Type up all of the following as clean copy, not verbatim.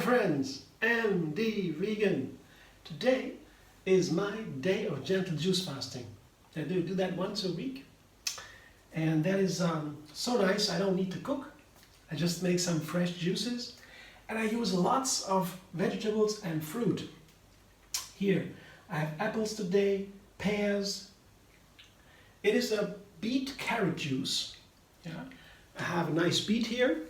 friends, MD Vegan. Today is my day of gentle juice fasting. I do that once a week, and that is so nice. I don't need to cook. I just make some fresh juices, and I use lots of vegetables and fruit. Here I have apples today, pears. It is a beet carrot juice. Yeah, I have a nice beet here.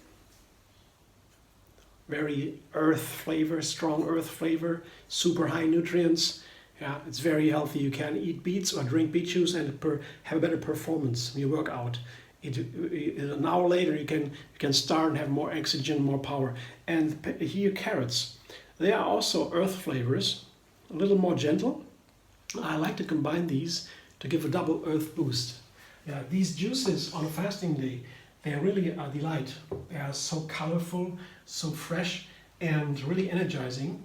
Very earth flavor, strong earth flavor, super high nutrients. Yeah, it's very healthy. You can eat beets or drink beet juice and have a better performance when you work out. An hour later you can start and have more oxygen, more power. And here carrots, they are also earth flavors, a little more gentle. I like to combine these to give a double earth boost. Yeah, these juices on a fasting day, they are really a delight. They are so colorful, so fresh, and really energizing.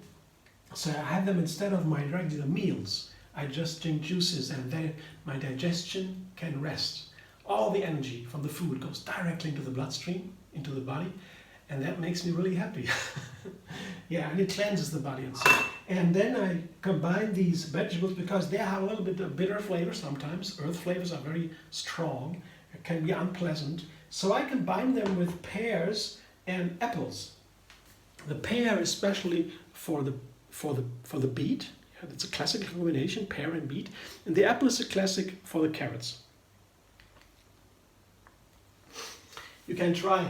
So I have them instead of my regular meals. I just drink juices, and then my digestion can rest. All the energy from the food goes directly into the bloodstream, into the body, and that makes me really happy. Yeah, and it cleanses the body and so. And then I combine these vegetables because they have a little bit of bitter flavor sometimes. Earth flavors are very strong. It can be unpleasant. So I combine them with pears and apples. The pear especially for the beet. Yeah, that's a classic combination, pear and beet. And the apple is a classic for the carrots. You can try.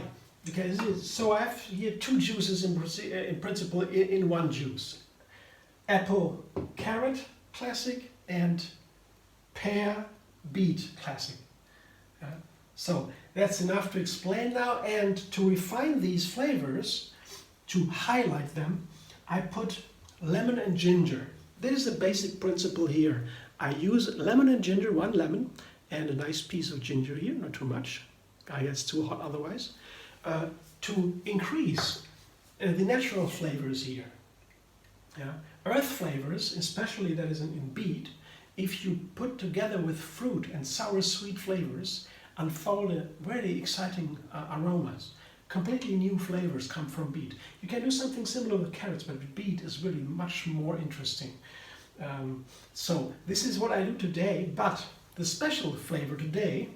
So I have here two juices in principle in one juice. Apple carrot classic and pear beet classic. So that's enough to explain now, and to refine these flavors, to highlight them, I put lemon and ginger. That is the basic principle here. I use lemon and ginger, one lemon, and a nice piece of ginger here, not too much. It gets too hot otherwise. To increase the natural flavors here. Yeah? Earth flavors, especially that is in beet, if you put together with fruit and sour sweet flavors, unfold a very exciting aromas. Completely new flavors come from beet. You can do something similar with carrots, but beet is really much more interesting. So this is what I do today, but the special flavor today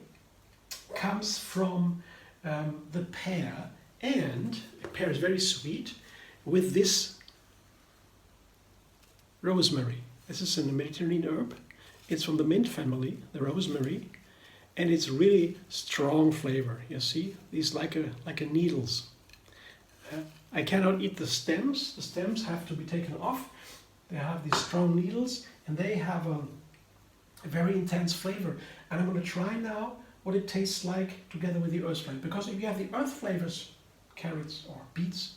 comes from the pear, and the pear is very sweet, with this rosemary. This is a Mediterranean herb. It's from the mint family, the rosemary, and it's really strong flavor. You see, these like a needles. I cannot eat the stems. The stems have to be taken off. They have these strong needles, and they have a very intense flavor. And I'm going to try now what it tastes like together with the earth flavor. Because if you have the earth flavors, carrots or beets,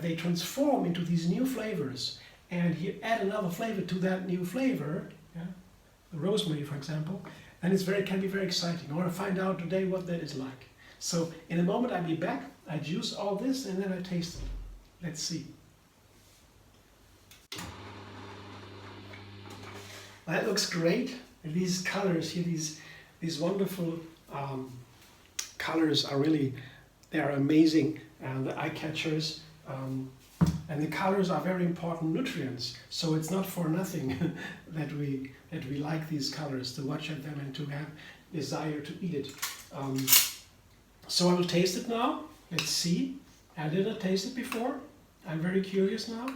they transform into these new flavors, and you add another flavor to that new flavor, yeah, the rosemary for example, then can be very exciting. I want to find out today what that is like. So in a moment I'll be back. I juice all this and then I taste it. Let's see. That looks great. These colors here, these wonderful colors are really, they are amazing, and the eye catchers. And the colors are very important nutrients, so it's not for nothing that we like these colors, to watch at them and to have desire to eat it. So I will taste it now. Let's see. I didn't taste it before. I'm very curious now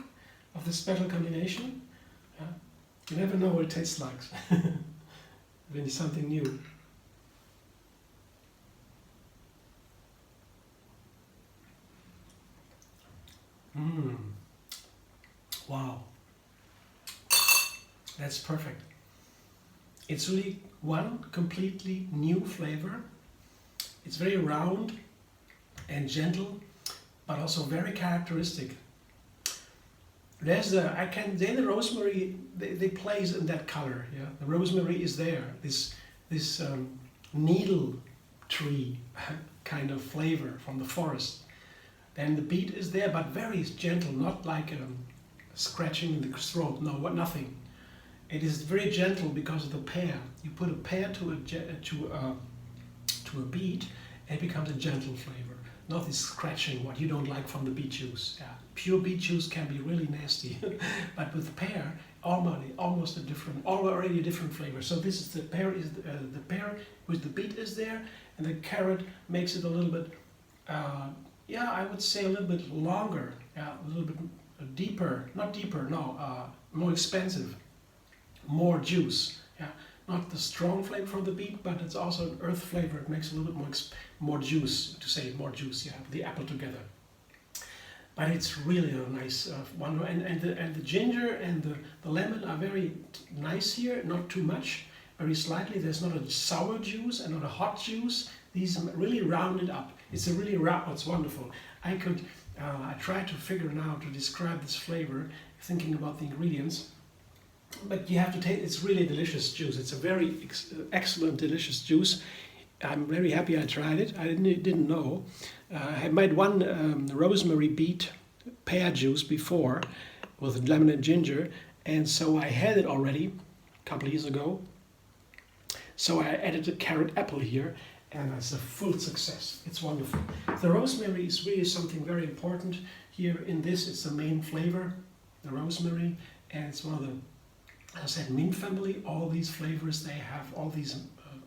of this special combination. You never know what it tastes like when it's something new. Wow, that's perfect. It's really one completely new flavor. It's very round and gentle, but also very characteristic. There's the rosemary, they plays in that color. Yeah, the rosemary is there. This needle tree kind of flavor from the forest. Then the beet is there, but very gentle, not like scratching in the throat. No, nothing. It is very gentle because of the pear. You put a pear to a beet, and it becomes a gentle flavor. Not this scratching, what you don't like from the beet juice. Yeah. Pure beet juice can be really nasty, but with pear, almost already a different flavor. So this is the pear with the beet is there, and the carrot makes it a little bit, yeah, I would say a little bit longer, yeah, a little bit deeper, not deeper, no, more expensive, more juice, yeah. Not the strong flavor from the beet, but it's also an earth flavor. It makes a little bit more juice, to say more juice, yeah, the apple together. But it's really a nice one, and the ginger and the lemon are very nice here, not too much, very slightly. There's not a sour juice and not a hot juice. These are really rounded up. It's a really it's wonderful. I tried to figure out to describe this flavor, thinking about the ingredients. But you have to taste. It's really delicious juice. It's a very excellent, delicious juice. I'm very happy I tried it. I didn't know. I made one rosemary beet pear juice before with lemon and ginger, and so I had it already a couple of years ago. So I added a carrot apple here, and it's a full success. It's wonderful. The rosemary is really something very important here in this. It's the main flavor, the rosemary, and it's one of the, as I said, mint family. All these flavors, they have all these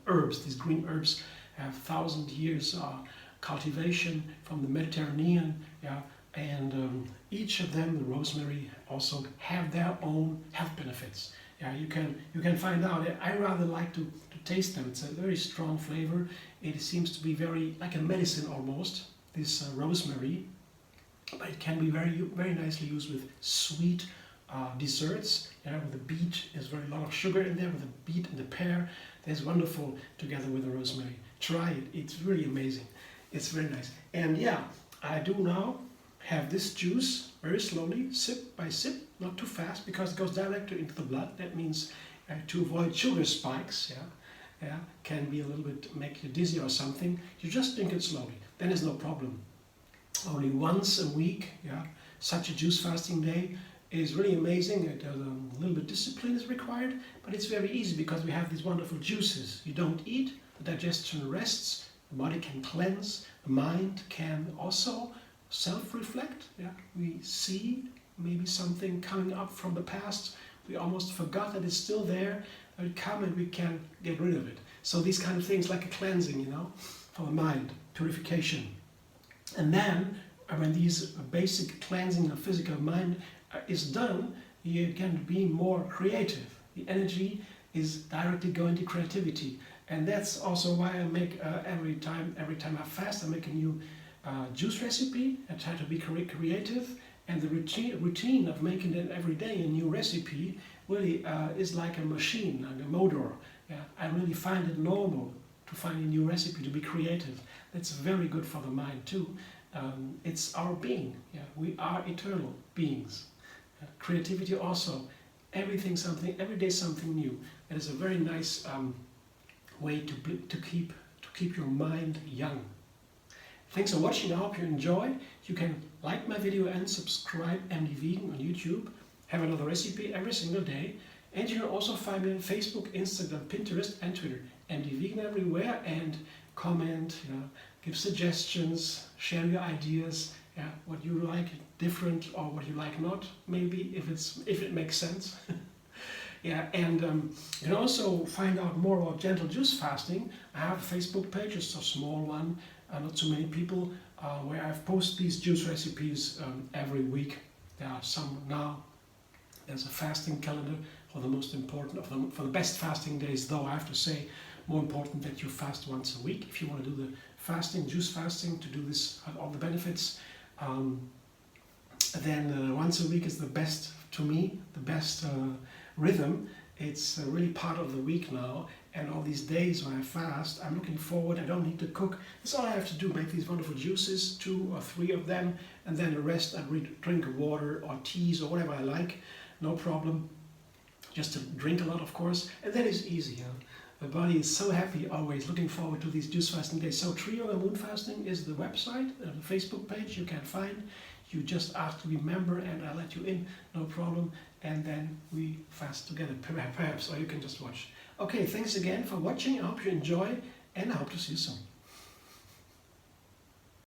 herbs, these green herbs have 1,000 years cultivation from the Mediterranean, yeah, and each of them, the rosemary, also have their own health benefits. Yeah, you can find out. I rather like to taste them. It's a very strong flavor. It seems to be very like a medicine almost. This rosemary, but it can be very nicely used with sweet desserts. Yeah, with the beet, there's a lot of sugar in there. With the beet and the pear, there's wonderful together with the rosemary. Try it. It's really amazing. It's very nice. And yeah, I do now have this juice very slowly, sip by sip, not too fast, because it goes directly into the blood. That means to avoid sugar spikes, yeah, can be a little bit, make you dizzy or something. You just drink it slowly, then there's no problem. Only once a week, yeah, such a juice fasting day is really amazing. A little bit discipline is required, but it's very easy because we have these wonderful juices. You don't eat, the digestion rests, the body can cleanse, the mind can also self-reflect. Yeah, we see maybe something coming up from the past. We almost forgot that it's still there. It come and we can get rid of it. So these kind of things, like a cleansing, you know, for the mind, purification. And then when these basic cleansing of physical mind is done, you can be more creative. The energy is directly going to creativity, and that's also why I make every time I fast, I make a new juice recipe. I try to be creative, and the routine of making it every day a new recipe really is like a machine, like a motor. Yeah, I really find it normal to find a new recipe, to be creative. That's very good for the mind too. It's our being. Yeah, we are eternal beings. Creativity also, every day something new. That is a very nice way to keep your mind young. Thanks for watching. I hope you enjoy. You can like my video and subscribe MD Vegan on YouTube. Have another recipe every single day. And you can also find me on Facebook, Instagram, Pinterest and Twitter. MD Vegan everywhere, and comment, give suggestions, share your ideas, what you like different or what you like not, maybe, if it makes sense. Yeah, and you can also find out more about Gentle Juicefasting. I have a Facebook page, it's a small one, not too many people, where I've posted these juice recipes every week. There are some now. There's a fasting calendar for the most important of them, for the best fasting days, though I have to say, more important that you fast once a week. If you want to do the fasting, juice fasting, to do this, have all the benefits, then once a week is the best, to me, the best rhythm. It's really part of the week now, and all these days when I fast, I'm looking forward. I don't need to cook. That's all I have to do, make these wonderful juices, 2 or 3 of them, and then the rest I drink water or teas or whatever I like, no problem. Just to drink a lot, of course, and that is easy. The body is so happy, always looking forward to these juice fasting days. So Trio and Moon Fasting is the website, the Facebook page you can find. You just ask to be a member and I'll let you in, no problem. And then we fast together, perhaps, or you can just watch. Okay, thanks again for watching. I hope you enjoy, and I hope to see you soon.